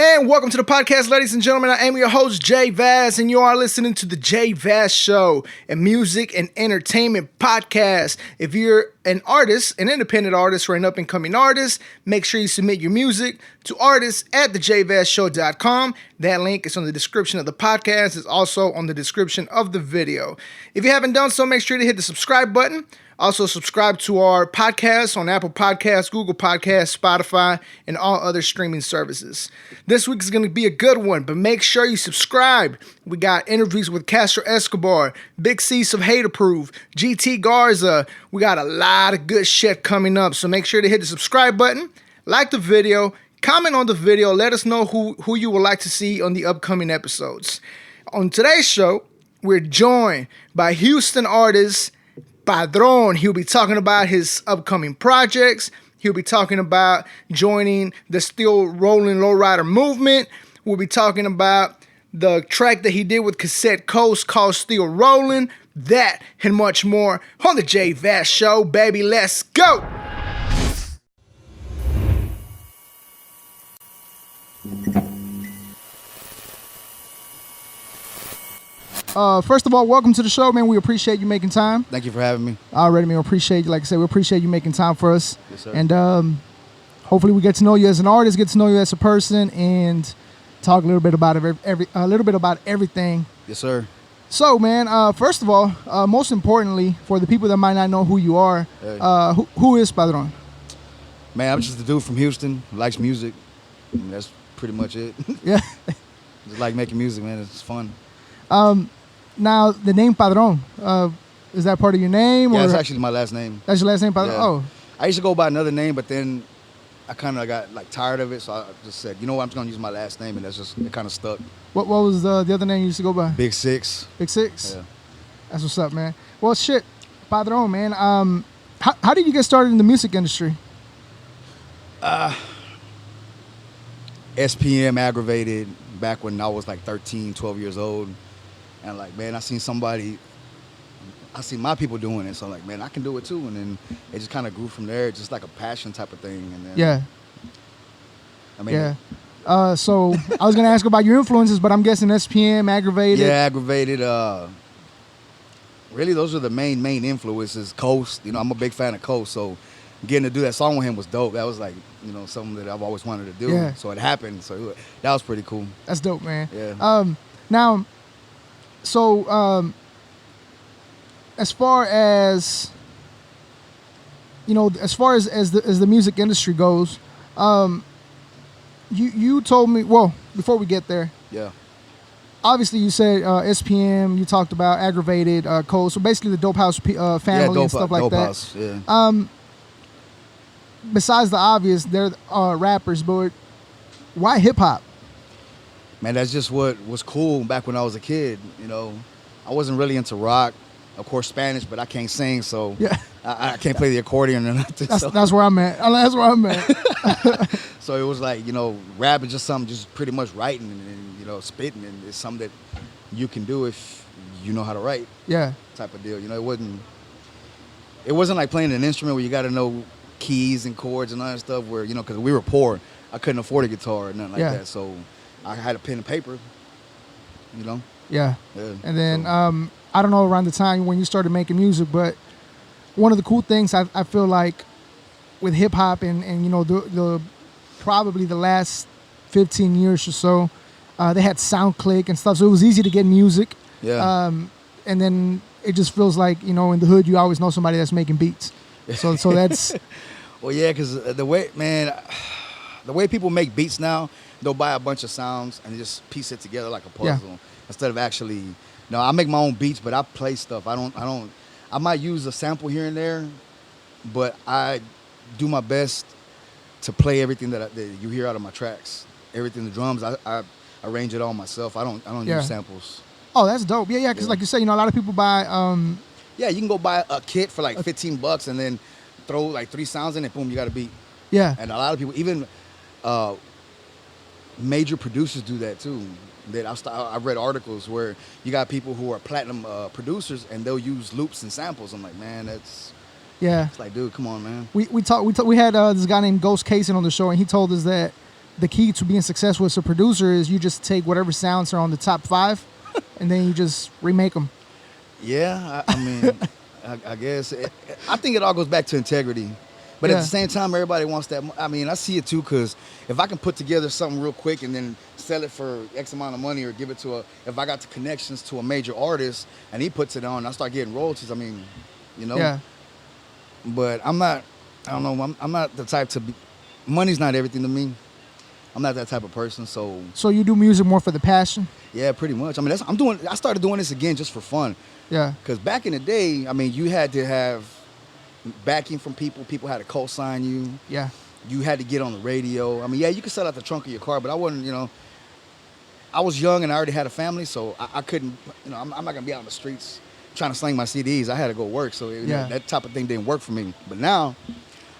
And welcome to the podcast, ladies and gentlemen. I am your host, JVaz, and you are listening to the JVaz Show, a music and entertainment podcast. If you're an artist, an independent artist, or an up-and-coming artist, make sure you submit your music to artists@thejvazshow.com. That link is on the description of the podcast. It's also on the description of the video. If you haven't done so, make sure to hit the subscribe button. Also, subscribe to our podcast on Apple Podcasts, Google Podcasts, Spotify, and all other streaming services. This week is going to be a good one, but make sure you subscribe. We got interviews with Castro Escobar, Big C's of Hate Approve, GT Garza. We got a lot of good shit coming up, so make sure to hit the subscribe button, like the video, comment on the video, let us know who you would like to see on the upcoming episodes. On today's show, we're joined by Houston artist Padron. He'll be talking about his upcoming projects. He'll be talking about joining the still Rollin Lowrider movement. We'll be talking about the track that he did with Cassette Coast called Still Rollin'. That and much more on the JVaz Show, baby. Let's go! First of all, welcome to the show, man. We appreciate you making time. Thank you for having me. Already, man. We appreciate you. Like I said, we appreciate you making time for us. Yes, sir. And hopefully, we get to know you as an artist, get to know you as a person, and talk a little bit about everything. Yes, sir. So, man, first of all, most importantly, for the people that might not know who you are, Hey. who is Padron? Man, I'm just a dude from Houston who likes music. I mean, that's pretty much it. Yeah. Just like making music, man. It's fun. Now, the name Padron, is that part of your name? Yeah, or it's actually my last name. That's your last name, Padron? Yeah. Oh. I used to go by another name, but then I kind of got tired of it, so I just said, you know what, I'm just gonna use my last name, and it kind of stuck. What was the other name you used to go by? Big Six. Big Six? Yeah. That's what's up, man. Well, shit, Padron, man. How did you get started in the music industry? SPM aggravated back when I was like 13, 12 years old. And like, man, I seen my people doing it. So I'm like, man, I can do it too. And then it just kind of grew from there, just like a passion type of thing. And then, Yeah. I mean, Yeah. So I was going to ask about your influences, but I'm guessing SPM, aggravated. Yeah, aggravated. Really, those are the main influences. Coast, I'm a big fan of Coast. So getting to do that song with him was dope. That was like, something that I've always wanted to do. Yeah. So it happened. So that was pretty cool. That's dope, man. Yeah. Now, so as far as as the music industry goes, you told me, well, before we get there, Yeah. obviously you said SPM, you talked about aggravated Code, so basically the Dope House family and stuff like Dope that. House, yeah. Besides the obvious, they're rappers, but why hip hop? Man, that's just what was cool back when I was a kid. I wasn't really into rock, of course Spanish, but I can't sing, so Yeah, I can't play the accordion or nothing. that's where I'm at. That's where I'm at. So it was like, rap is just something, just pretty much writing and spitting, and it's something that you can do if you know how to write. Yeah, Type of deal. It wasn't like playing an instrument where you got to know keys and chords and all that stuff. Where because we were poor, I couldn't afford a guitar or nothing like Yeah. that. So I had a pen and paper. yeah. Yeah. And then So- I don't know around the time when you started making music, but one of the cool things I feel like with hip hop and the probably the last 15 years or so, they had SoundClick and stuff, so it was easy to get music. Yeah. And then it just feels like in the hood you always know somebody that's making beats. So that's Well, yeah, because the way people make beats now, they'll buy a bunch of sounds and just piece it together like a puzzle instead of actually. I make my own beats, but I play stuff. I might use a sample here and there, but I do my best to play everything that you hear out of my tracks. Everything, the drums, I arrange it all myself. I don't use samples. Oh, that's dope. Yeah, because like you say, a lot of people buy. Yeah, you can go buy a kit for like $15 and then throw like 3 sounds in it, boom, you got a beat. Yeah. And a lot of people, even major producers do that too. That I've read articles where you got people who are platinum producers and they'll use loops and samples. I'm like, man, it's Yeah. like, dude, come on, man. We had this guy named Ghost Cason on the show, and he told us that the key to being successful as a producer is you just take whatever sounds are on the top 5, and then you just remake them. Yeah, I mean, I guess I think it all goes back to integrity. But at the same time, everybody wants that. I mean, I see it too, because if I can put together something real quick and then sell it for X amount of money, or give it to if I got the connections to a major artist and he puts it on, I start getting royalties. I mean, you know. Yeah. But I'm not. I don't know. I'm not the type to be. Money's not everything to me. I'm not that type of person. So you do music more for the passion? Yeah, pretty much. I mean, I started doing this again just for fun. Yeah. Because back in the day, I mean, you had to have backing from people. People had to co-sign you. Yeah. You had to get on the radio. I mean, yeah, you could sell out the trunk of your car, but I wasn't, you know. I was young and I already had a family, so I couldn't, you know, I'm not going to be out on the streets trying to sling my CDs. I had to go work, so you know, that type of thing didn't work for me. But now,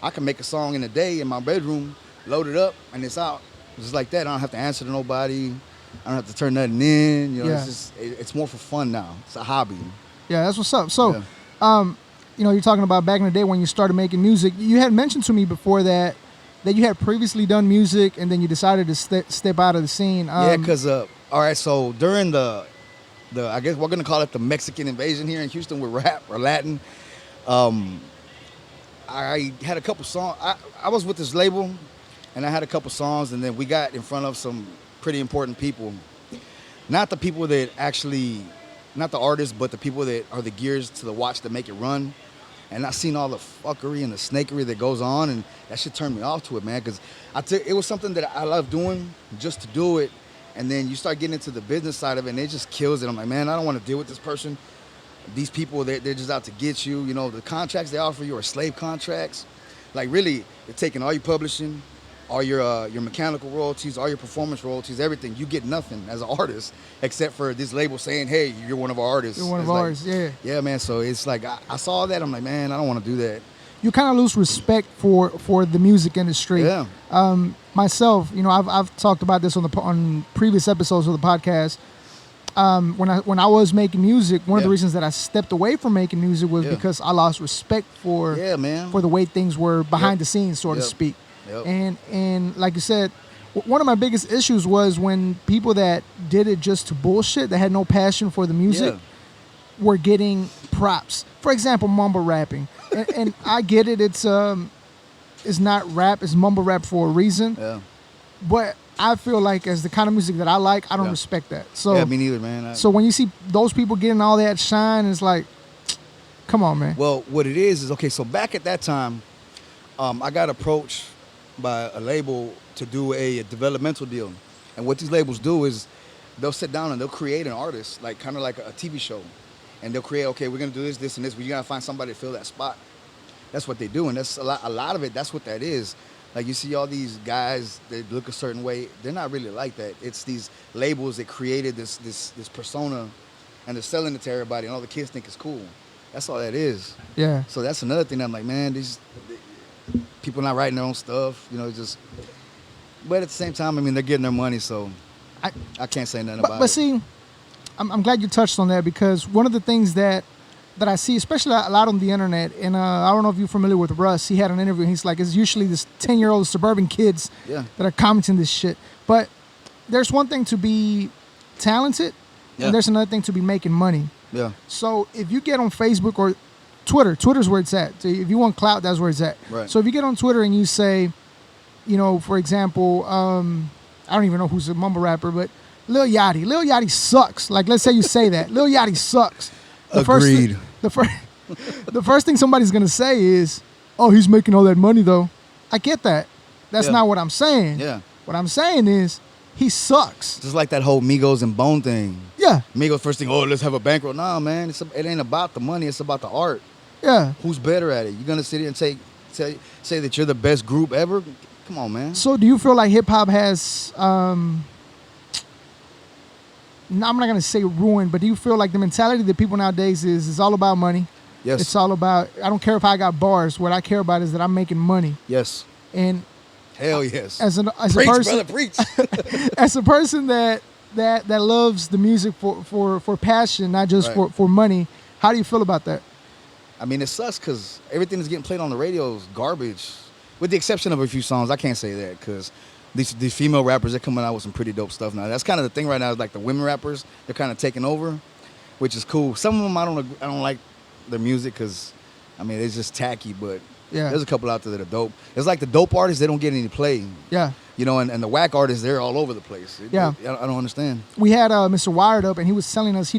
I can make a song in a day in my bedroom, load it up, and it's out. Just like that. I don't have to answer to nobody. I don't have to turn nothing in. You know, it's more for fun now. It's a hobby. Yeah, that's what's up. So, you know, you're talking about back in the day when you started making music. You had mentioned to me before that you had previously done music and then you decided to step out of the scene. Yeah, because, all right, so during the I guess we're going to call it the Mexican invasion here in Houston with rap or Latin, I had a couple songs. I was with this label, and I had a couple songs, and then we got in front of some pretty important people. Not the people that actually, not the artists, but the people that are the gears to the watch that make it run. And I seen all the fuckery and the snakery that goes on, and that shit turned me off to it, man. Because it was something that I love doing just to do it, and then you start getting into the business side of it, and it just kills it. I'm like, man, I don't want to deal with this person. These people, they're just out to get you. You know, the contracts they offer you are slave contracts. Like, really, they're taking all your publishing, all your mechanical royalties, all your performance royalties, everything. You get nothing as an artist except for this label saying, hey, you're one of our artists. You're one of ours, yeah. Yeah, man, so it's like, I saw that. I'm like, man, I don't want to do that. You kind of lose respect for the music industry. Yeah. Myself, you know, I've talked about this on previous episodes of the podcast. When I was making music, one of the reasons that I stepped away from making music was because I lost respect for the way things were behind the scenes, so to speak. Yep. And like you said, one of my biggest issues was when people that did it just to bullshit, that had no passion for the music, were getting props. For example, mumble rapping, and I get it. It's not rap. It's mumble rap for a reason. Yeah. But I feel like as the kind of music that I like, I don't respect that. So yeah, me neither, man. So when you see those people getting all that shine, it's like, come on, man. Well, what it is okay. So back at that time, I got approached by a label to do a developmental deal, and what these labels do is they'll sit down and they'll create an artist, like kind of like a TV show, and they'll create, okay, we're gonna do this, this, and this. But you gotta find somebody to fill that spot. That's what they do, and that's a lot of it. That's what that is. Like, you see all these guys that look a certain way. They're not really like that. It's these labels that created this persona, and they're selling it to everybody, and all the kids think it's cool. That's all that is. Yeah. So that's another thing. I'm like, man, these people not writing their own stuff, you know, just. But at the same time, I mean, they're getting their money, so I can't say nothing about it. But see, I'm glad you touched on that, because one of the things that I see, especially a lot on the internet, and I don't know if you're familiar with Russ. He had an interview, and he's like, it's usually this 10-year-old suburban kids that are commenting this shit. But there's one thing to be talented, and there's another thing to be making money. Yeah. So if you get on Facebook or Twitter's where it's at. So if you want clout, that's where it's at. Right. So if you get on Twitter and you say, you know, for example, I don't even know who's a mumble rapper, but Lil Yachty sucks. Like, let's say you say that. Lil Yachty sucks. Agreed. The first thing somebody's going to say is, oh, he's making all that money, though. I get that. That's not what I'm saying. Yeah. What I'm saying is, he sucks. Just like that whole Migos and Bone thing. Yeah. Migos first thing, oh, let's have a bankroll. Nah, man, it ain't about the money. It's about the art. Yeah. Who's better at it? You're going to sit here and say that you're the best group ever? Come on, man. So do you feel like hip-hop has... I'm not going to say ruined, but do you feel like the mentality that people nowadays is it's all about money? Yes. It's all about, I don't care if I got bars. What I care about is that I'm making money. Yes. And hell yes. As preach, a person, brother, preach. As a person that loves the music for passion, not just for money, how do you feel about that? I mean, it sucks because everything that's getting played on the radio is garbage, with the exception of a few songs. I can't say that because these female rappers, they're coming out with some pretty dope stuff now. That's kind of the thing right now. Is like the women rappers, they're kind of taking over, which is cool. Some of them I don't like their music because, I mean, it's just tacky. But there's a couple out there that are dope. It's like the dope artists, they don't get any play. Yeah. You know, and the whack artists, they're all over the place. I don't understand. We had Mr. Wired up, and he was telling us he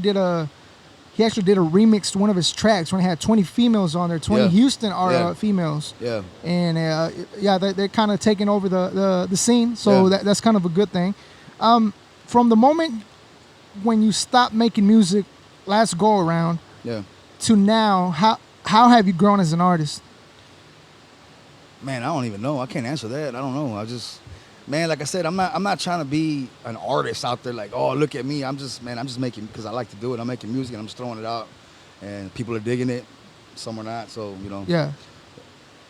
actually did a remix to one of his tracks when it had 20 females on there. 20 Houston are females. Yeah. And they're kind of taking over the scene, so that's kind of a good thing. From the moment when you stopped making music last go around to now, how have you grown as an artist? Man, I don't even know. I can't answer that. I don't know. Man, like I said, I'm not trying to be an artist out there like, oh, look at me. I'm just making, because I like to do it. I'm making music and I'm just throwing it out, and people are digging it. Some are not, so, you know. Yeah.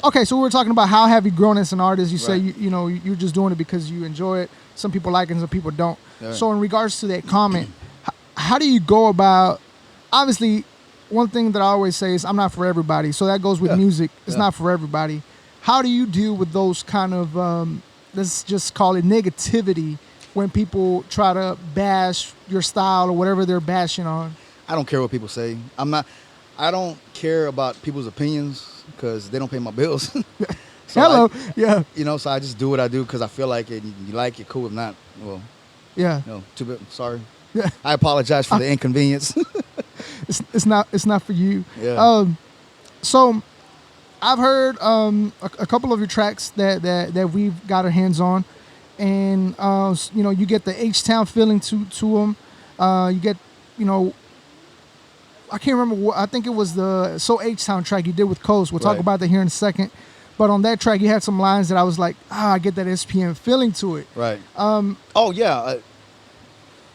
Okay, so we were talking about how have you grown as an artist. You say, you're just doing it because you enjoy it. Some people like it and some people don't. Yeah. So in regards to that comment, how do you go about, obviously, one thing that I always say is I'm not for everybody. So that goes with music. It's not for everybody. How do you deal with those kind of, let's just call it negativity, when people try to bash your style or whatever they're bashing on? I don't care what people say. I don't care about people's opinions because they don't pay my bills. So so I just do what I do because I feel like it. You like it, cool. If not, well, too bad. Sorry. Yeah. I apologize for the inconvenience. It's not for you. Yeah. So I've heard a couple of your tracks that we've got our hands on, and you get the H-Town feeling to them. You get, I can't remember what, I think it was the So H-Town track you did with Coast. We'll talk about that here in a second. But on that track, you had some lines that I was like, I get that SPM feeling to it. Right.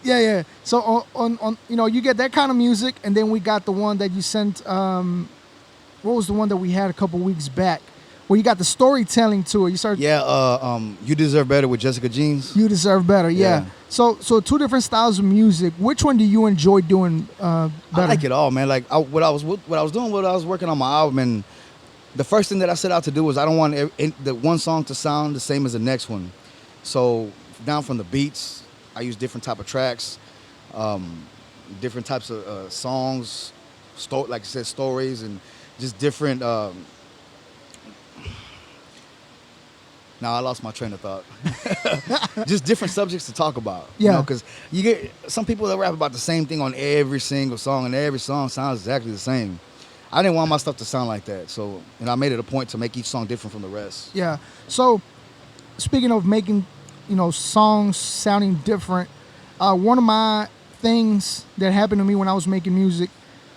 Yeah. So on you get that kind of music, and then we got the one that you sent. What was the one that we had a couple weeks back, where you got the storytelling to it? You started. You Deserve Better with Jessica Jeans. You Deserve Better. Yeah. So two different styles of music. Which one do you enjoy doing better? I like it all, man. Like what I was working on my album, and the first thing that I set out to do was I don't want the one song to sound the same as the next one. So down from the beats, I use different type of tracks, different types of songs, like I said, stories, and just different. Now I lost my train of thought. Just different subjects to talk about. Yeah. Because you get some people that rap about the same thing on every single song, and every song sounds exactly the same. I didn't want my stuff to sound like that, so I made it a point to make each song different from the rest. Yeah. So speaking of making, songs sounding different, one of my things that happened to me when I was making music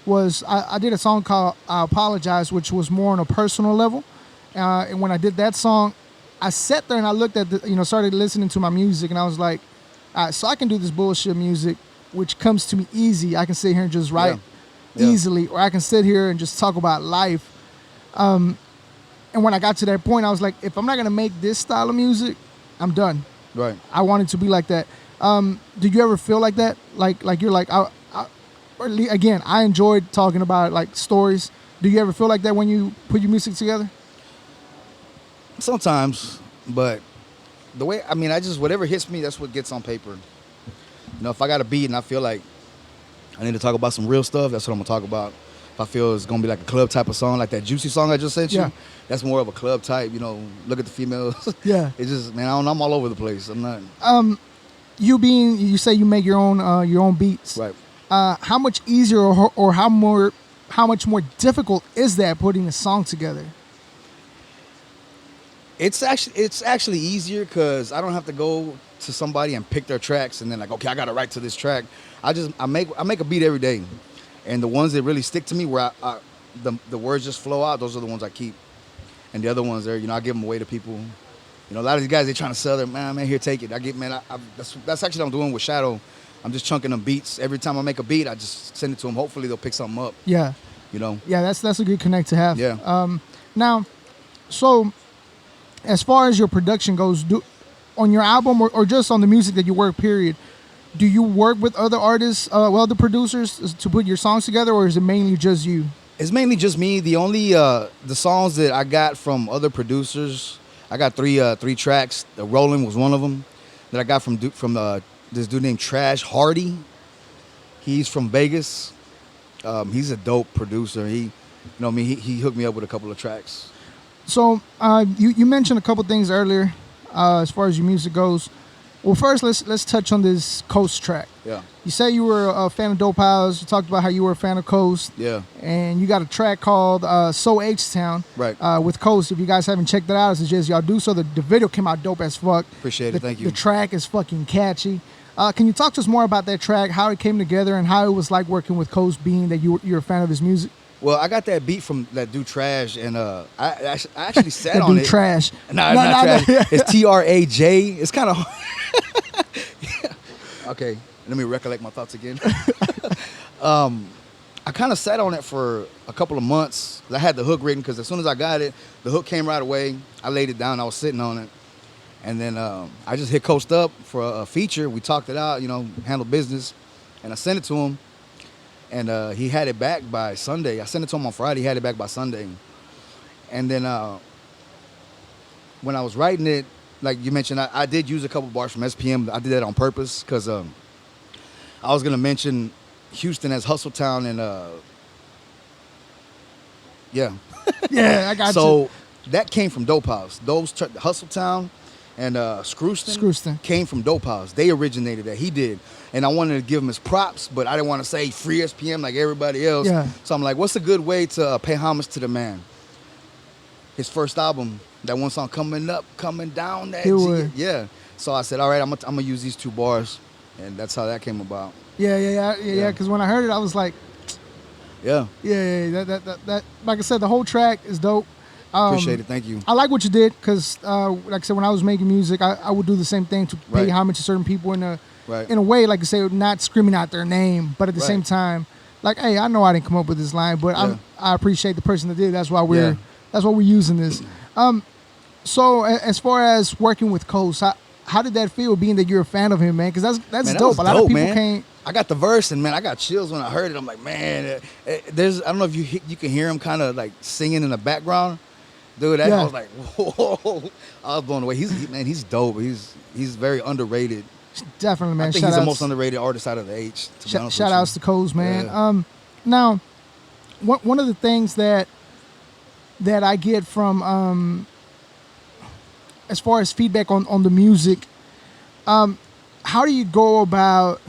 was I did a song called I Apologize, which was more on a personal level. And when I did that song, I sat there and I looked at started listening to my music, and I was like, all right, so I can do this bullshit music, which comes to me easy. I can sit here and just write easily, or I can sit here and just talk about life. And when I got to that point, I was like, if I'm not going to make this style of music, I'm done. Right. I want it to be like that. Did you ever feel like that? Like you're like, again, I enjoyed talking about like stories. Do you ever feel like that when you put your music together? Sometimes, but the way, whatever hits me, that's what gets on paper. If I got a beat and I feel like I need to talk about some real stuff, that's what I'm gonna talk about. If I feel it's gonna be like a club type of song, like that Juicy song I just sent you, that's more of a club type, look at the females. Yeah. It's just, man, I'm all over the place. I'm not. You say you make your own beats. Right. How much easier or how much more difficult is that putting a song together? It's actually easier because I don't have to go to somebody and pick their tracks and then like, okay, I got to write to this track. I make a beat every day, and the ones that really stick to me where the words just flow out, those are the ones I keep, and the other ones there, I give them away to people. A lot of these guys, they're trying to sell them. Man, here, take it. That's actually what I'm doing with Shadow. I'm just chunking them beats. Every time I make a beat, I just send it to them. Hopefully they'll pick something up. Yeah. Yeah, that's a good connect to have. Yeah. Now, so as far as your production goes, on your album or just on the music that you work, period, do you work with other artists, other producers to put your songs together, or is it mainly just you? It's mainly just me. The only the songs that I got from other producers, I got three tracks. The Rollin was one of them that I got from this dude named Trash Hardy. He's from Vegas. He's a dope producer. He hooked me up with a couple of tracks. So you mentioned a couple things earlier as far as your music goes. Well, first let's touch on this Coast track. Yeah. You say you were a fan of Dope House. You talked about how you were a fan of Coast. Yeah. And you got a track called So H-Town. Right. With Coast. If you guys haven't checked that out, I suggest y'all do so. The video came out dope as fuck. Appreciate it. Thank you. The track is fucking catchy. Can you talk to us more about that track, how it came together, and how it was like working with Coast, being that you're a fan of his music? Well, I got that beat from that dude Trash, and I actually sat that on dude it. Trash. No, not Trash. It's TRAJ. It's kind of okay. Let me recollect my thoughts again. I kind of sat on it for a couple of months. I had the hook written because as soon as I got it, the hook came right away. I laid it down. I was sitting on it, and then I just hit Coast up for a feature. We talked it out, handled business, and I sent it to him. And he had it back by Sunday. I sent it to him on Friday. He had it back by Sunday. And then when I was writing it, like you mentioned, I did use a couple bars from SPM. I did that on purpose because I was going to mention Houston as Hustle Town. And yeah. Yeah, I got you. So that came from Dope House. Hustle Town and Screwston came from Dope House. They originated that. He did. And I wanted to give him his props, but I didn't want to say free SPM like everybody else. Yeah. So I'm like, what's a good way to pay homage to the man? His first album, that one song, Coming Up, Coming Down. Yeah. So I said, all right, I'm gonna use these two bars. And that's how that came about. Yeah. Because when I heard it, I was like, yeah. That like I said, the whole track is dope. Appreciate it. Thank you. I like what you did because, like I said, when I was making music, I would do the same thing to pay homage to certain people in a way, like you say, not screaming out their name, but at the same time, like, hey, I know I didn't come up with this line, but I appreciate the person that did. That's why we're using this. So as far as working with Coast, how did that feel, being that you're a fan of him, man? Because that's dope. A lot of people can't. I got the verse, and man, I got chills when I heard it. I'm like, man, I don't know if you can hear him kind of like singing in the background. Dude, I was like, whoa. I was blown away. He's dope. He's very underrated. Definitely, man. I think he's the most underrated artist out of the H. Shout outs to Coles, man. Yeah. Now, one of the things that I get from as far as feedback on the music, how do you go about,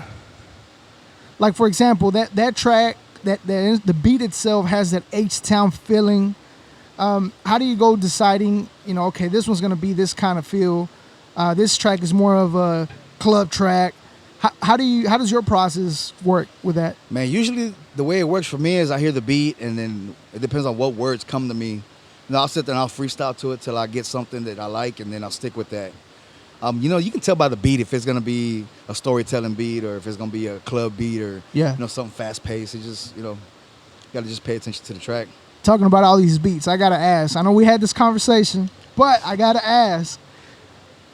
like, for example, that track, that the beat itself has that H-Town feeling. How do you go deciding, okay, this one's going to be this kind of feel. This track is more of a club track. How does your process work with that? Man, usually the way it works for me is I hear the beat, and then it depends on what words come to me. I'll sit there and I'll freestyle to it till I get something that I like, and then I'll stick with that. You can tell by the beat if it's gonna be a storytelling beat or if it's gonna be a club beat or something fast paced. It just you gotta just pay attention to the track. Talking about all these beats, I gotta ask. I know we had this conversation, but I gotta ask.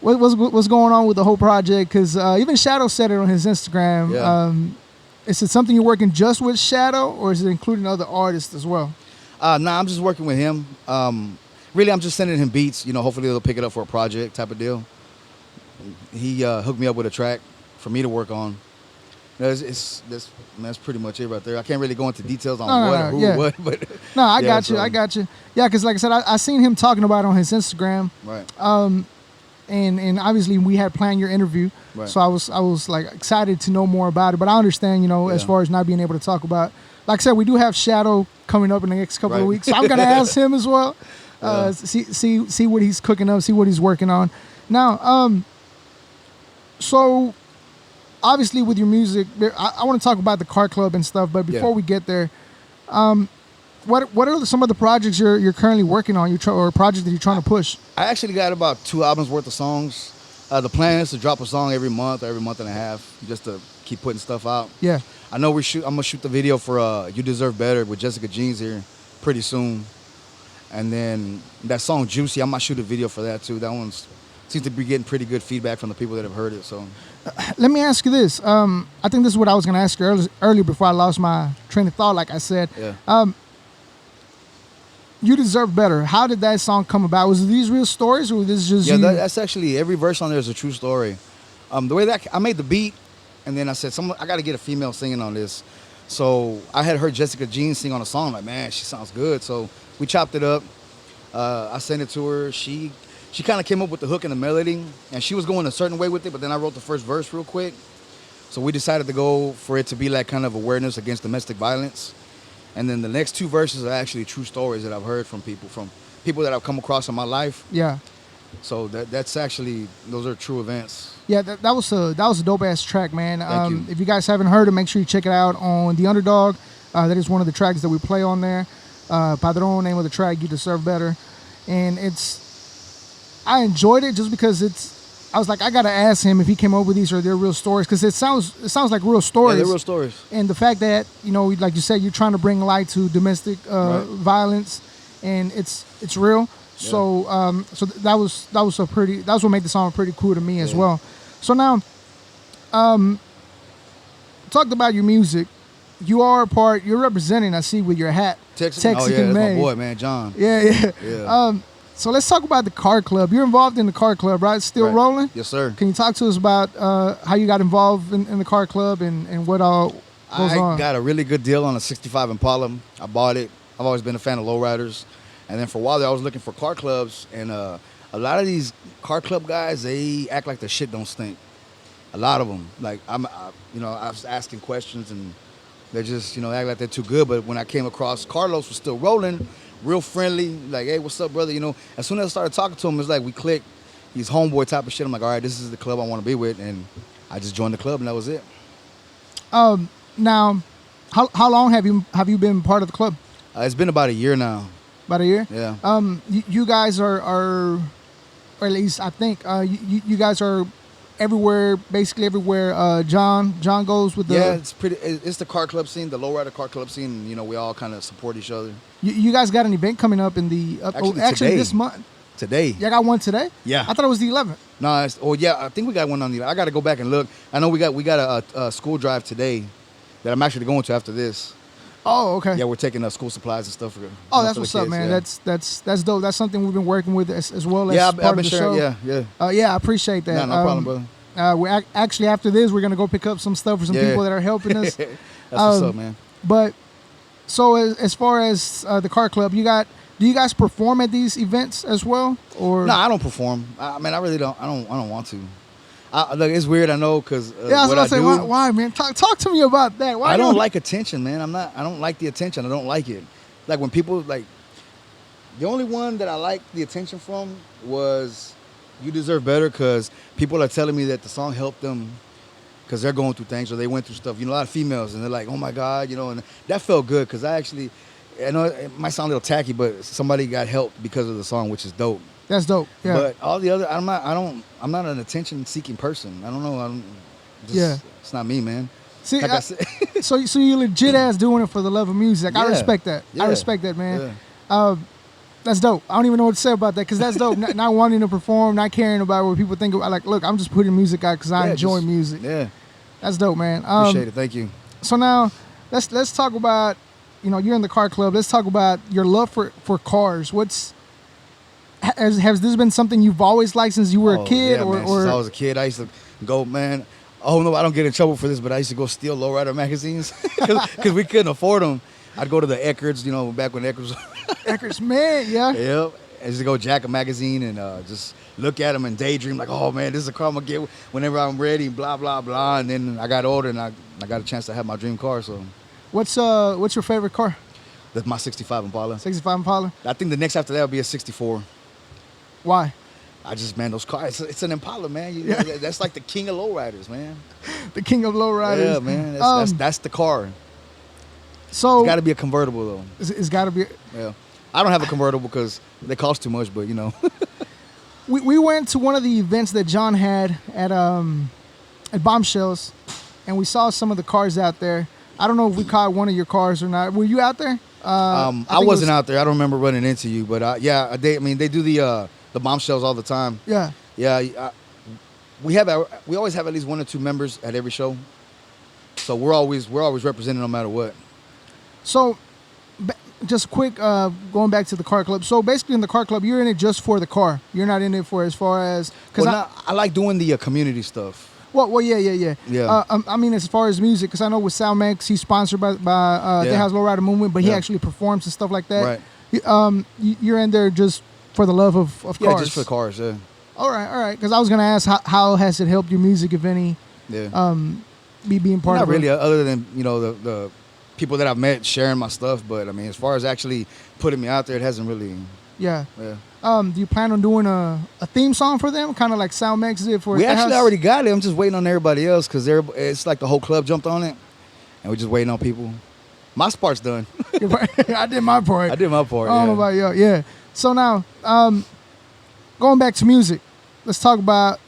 What's going on with the whole project? Because even Shadow said it on his Instagram. Yeah. Is it something you're working just with Shadow, or is it including other artists as well? Nah, I'm just working with him. Really, I'm just sending him beats. Hopefully they'll pick it up for a project type of deal. He hooked me up with a track for me to work on. That's pretty much it right there. I can't really go into details on what, but no, I got you. Yeah, because like I said, I seen him talking about it on his Instagram. Right. And obviously we had planned your interview, right. So I was like excited to know more about it. But I understand, as far as not being able to talk about. Like I said, we do have Shadow coming up in the next couple of weeks, so I'm gonna ask him as well. See what he's cooking up, see what he's working on. Now, so obviously with your music, I want to talk about the Car Club and stuff. But before we get there, what are some of the projects you're currently working on? Or projects that you're trying to push? I actually got about 2 albums worth of songs. The plan is to drop a song every month or every month and a half, just to keep putting stuff out. Yeah. I know I'm gonna shoot the video for "You Deserve Better" with Jessica Jeans here pretty soon, and then that song "Juicy," I might shoot a video for that too. That one seems to be getting pretty good feedback from the people that have heard it. So, let me ask you this. I think this is what I was gonna ask you earlier before I lost my train of thought. Like I said, You Deserve Better. How did that song come about? Was it these real stories, or was this just Yeah, you? that's actually every verse on there is a true story. The way that I made the beat, and then I said, I got to get a female singing on this. So I had heard Jessica Jean sing on a song. Like, man, she sounds good. So we chopped it up. I sent it to her. She kind of came up with the hook and the melody, and she was going a certain way with it. But then I wrote the first verse real quick. So we decided to go for it to be like kind of awareness against domestic violence. And then the next two verses are actually true stories that I've heard from people that I've come across in my life. Yeah. So that's actually, those are true events. Yeah, that was a dope ass track, man. Thank you. If you guys haven't heard it, make sure you check it out on The Underdog. That is one of the tracks that we play on there. Padron, name of the track, You Deserve Better. And I enjoyed it just because I was like, I gotta ask him if he came up with these or they're real stories, because it sounds like real stories. Yeah, they're real stories. And the fact that, like you said, you're trying to bring light to domestic violence, and it's real. Yeah. So that was what made the song pretty cool to me as well. So now, talked about your music. You're representing, I see, with your hat. Texican that's my boy, man, John. Yeah. So let's talk about the car club. You're involved in the car club, right? Still rolling? Yes, sir. Can you talk to us about how you got involved in the car club and what all goes on? I got a really good deal on a 65 Impala. I bought it. I've always been a fan of lowriders. And then for a while there, I was looking for car clubs. And a lot of these car club guys, they act like the shit don't stink. A lot of them. Like, I was asking questions, and they just, act like they're too good. But when I came across Carlos was still rolling, real friendly, like, hey, what's up, brother? As soon as I started talking to him, it's like we clicked. He's homeboy type of shit. I'm like, all right, this is the club I want to be with, and I just joined the club, and that was it. Now, how long have you been part of the club? It's been about a year now. About a year? Yeah. You guys are, or at least I think, you guys are everywhere, basically everywhere. John goes with the. Yeah, it's the car club scene, the lowrider car club scene. We all kind of support each other. You guys got an event coming up in the actually this month. Today. Y'all got one today? Yeah. I thought it was the 11th. No, I think we got one on the. I got to go back and look. I know we got a school drive today that I'm actually going to after this. Oh, okay. Yeah, we're taking school supplies and stuff for. That's what's up, man. Yeah. That's dope. That's something we've been working with as well as I've part been of the sharing. show. Yeah, I appreciate that. No problem, brother. We actually, after this, we're gonna go pick up some stuff for some people that are helping us. That's what's up, man. But so as far as the car club, do you guys perform at these events as well, or? No, I don't perform. I really don't. I don't want to. Look, it's weird, I know, because I was gonna say, why, man? Talk to me about that. Why? I don't like attention, man. I don't like the attention. I don't like it. Like when people the only one that I liked the attention from was You Deserve Better, because people are telling me that the song helped them because they're going through things or they went through stuff. A lot of females, and they're like, oh my God, and that felt good because I know it might sound a little tacky, but somebody got help because of the song, which is dope. That's dope. Yeah. But all the other, I'm not an attention-seeking person. I don't know. It's not me, man. See, so you legit ass doing it for the love of music. Yeah. I respect that. Yeah. I respect that, man. Yeah. That's dope. I don't even know what to say about that, because that's dope. not wanting to perform, not caring about what people think about. Like, look, I'm just putting music out because I enjoy music. Yeah. That's dope, man. Appreciate it. Thank you. So now, let's talk about, you're in the car club. Let's talk about your love for cars. Has this been something you've always liked since you were a kid? Yeah, man. Since I was a kid, I used to go, man. Oh, no, I don't get in trouble for this, but I used to go steal lowrider magazines because we couldn't afford them. I'd go to the Eckarts, back when Eckarts. Eckarts, man, yeah. Yep. I used to go jack a magazine and just look at them and daydream like, oh, man, this is a car I'm going to get whenever I'm ready, blah, blah, blah. And then I got older and I got a chance to have my dream car. So, what's your favorite car? That's my 65 Impala. 65 Impala? I think the next after that will be a 64. Why? Man, those cars, it's an Impala, man. That's like the king of lowriders, man. The king of lowriders. Yeah, man. That's the car. So it's got to be a convertible, though. It's got to be. Yeah. I don't have a convertible because they cost too much, but, We went to one of the events that John had at Bombshells, and we saw some of the cars out there. I don't know if we caught one of your cars or not. Were you out there? I wasn't out there. I don't remember running into you, but they do the Bombshells all the time. Yeah. Yeah. We always have at least one or two members at every show, so we're always represented no matter what. So, just quick, going back to the car club. So basically, in the car club, you're in it just for the car. You're not in it for as far as I like doing the community stuff. Well, yeah. I mean, as far as music, because I know with Salmex, he's sponsored by JVaz Lowrider Movement, but he actually performs and stuff like that. Right. You're in there just for the love of cars. Yeah, just for cars. Yeah. All right. Because I was gonna ask how has it helped your music, if any? Yeah. Me being part of it. Not really, other than the people that I've met sharing my stuff. But I mean, as far as actually putting me out there, it hasn't really. Yeah. Yeah. Do you plan on doing a theme song for them, kind of like Salmex did for? We actually already got it. I'm just waiting on everybody else because it's like the whole club jumped on it, and we're just waiting on people. My part's done. I did my part. I did my part. I don't know about y'all. Yeah. So now, going back to music, let's talk about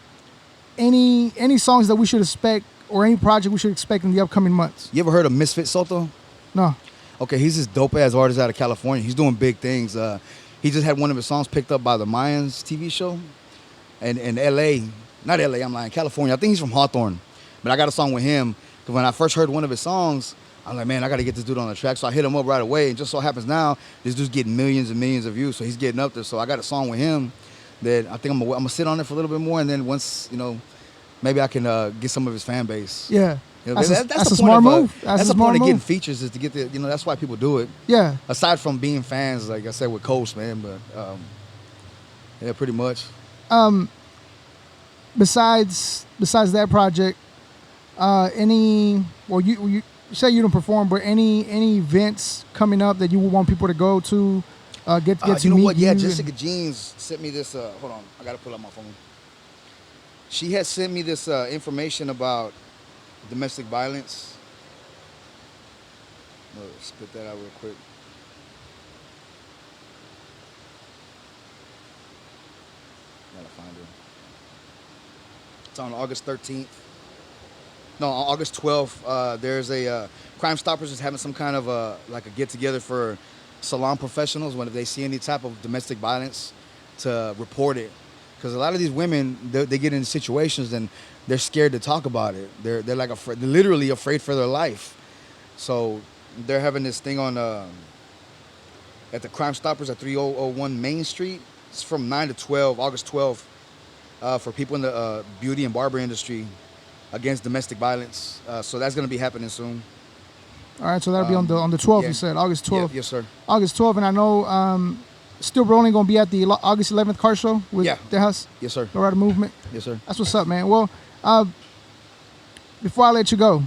any songs that we should expect or any project we should expect in the upcoming months. You ever heard of Misfit Soto? No. Okay, he's this dope ass artist out of California. He's doing big things. He just had one of his songs picked up by the Mayans TV show. And in LA, not LA, I'm lying, California. I think he's from Hawthorne. But I got a song with him. Because when I first heard one of his songs, I'm like, man, I got to get this dude on the track. So I hit him up right away. And just so happens now, this dude's getting millions and millions of views. So he's getting up there. So I got a song with him that I think I'm going to sit on it for a little bit more. And then once, maybe I can get some of his fan base. Yeah. That's a smart move. That's the point of getting features, is to get the, that's why people do it. Yeah. Aside from being fans, like I said with Coast, man, but yeah, pretty much. Besides that project, you say you don't perform, but any events coming up that you would want people to go to, get to you know meet what? Yeah, you Jessica Jeans sent me this. Hold on, I gotta pull up my phone. She had sent me this information about domestic violence. Spit that out real quick. Gotta find it. It's on August 13th. No, on August 12th, there's a Crime Stoppers is having some kind of like a get together for salon professionals when they see any type of domestic violence to report it. Because a lot of these women, they get into situations and they're scared to talk about it. They're like afraid, they're literally afraid for their life. So they're having this thing on at the Crime Stoppers at 3001 Main Street. It's from 9 to 12, August 12th, for people in the beauty and barber industry against domestic violence. So that's going to be happening soon. All right, so that'll be on the 12th. You said August 12th. Yeah, yes, sir. August 12th, and I know. Still Rolling gonna be at the August 11th car show with JVaz. Yes, sir. Lowrider Movement. Yes, sir. That's what's up, man. Well, before I let you go,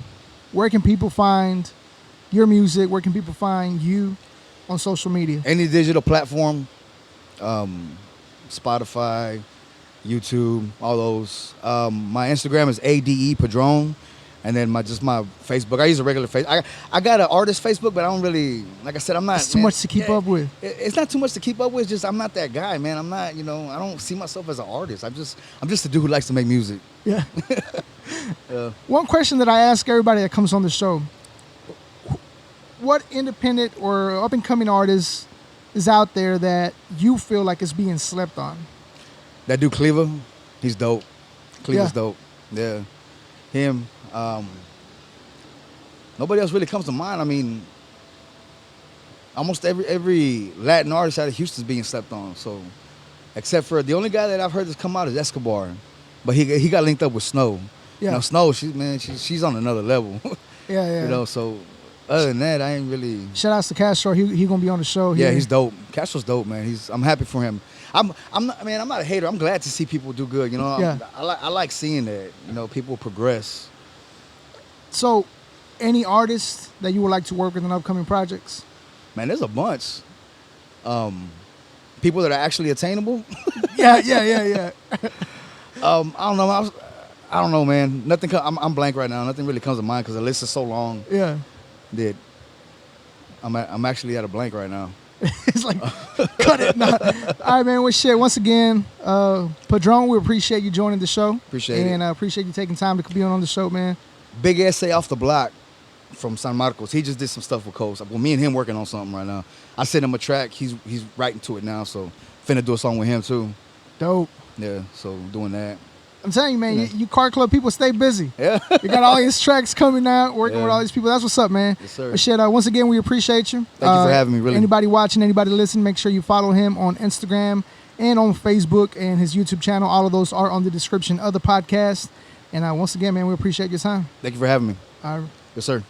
where can people find your music? Where can people find you on social media? Any digital platform, Spotify, YouTube, all those. My Instagram is ADE Padron. And then my Facebook. I use a regular Facebook. I got an artist Facebook, but I don't really, like I said, I'm not. It's too much to keep up with. It's not too much to keep up with. It's just I'm not that guy, man. I'm not, I don't see myself as an artist. I'm just a dude who likes to make music. Yeah. One question that I ask everybody that comes on the show: what independent or up and coming artist is out there that you feel like is being slept on? That dude Cleaver, he's dope. Cleaver's dope. Yeah, him. Nobody else really comes to mind. I mean, almost every Latin artist out of Houston's being slept on. So, except for the only guy that I've heard that's come out is Escobar, but he got linked up with Snow. Yeah, Snow, she's on another level. Yeah. So other than that, I ain't really. Shout out to Castro. He gonna be on the show. Yeah, he's dope. Castro's dope, man. I'm happy for him. I'm not a hater. I'm glad to see people do good. I like seeing that. People progress. So, any artists that you would like to work with in upcoming projects? Man, there's a bunch. People that are actually attainable. Yeah. I don't know, man. Nothing. I'm blank right now. Nothing really comes to mind because the list is so long. Yeah. That I'm actually at a blank right now. It's like, cut it. Nah. All right, man. Well, shit. Once again, Padron, we appreciate you joining the show. Appreciate it. And I appreciate you taking time to be on the show, man. Big Essay off the block from San Marcos. He just did some stuff with Coast. Well, me and him working on something right now. I sent him a track. He's writing to it now, so finna do a song with him too. Dope. Yeah, so doing that. I'm telling you, man, you car club people stay busy. Yeah. You got all these tracks coming out, working with all these people. That's what's up, man. Yes, sir. But shit, once again, we appreciate you. Thank you for having me, really. Anybody watching, anybody listening, make sure you follow him on Instagram and on Facebook and his YouTube channel. All of those are on the description of the podcast. And once again, man, we appreciate your time. Thank you for having me. All right. Yes, sir.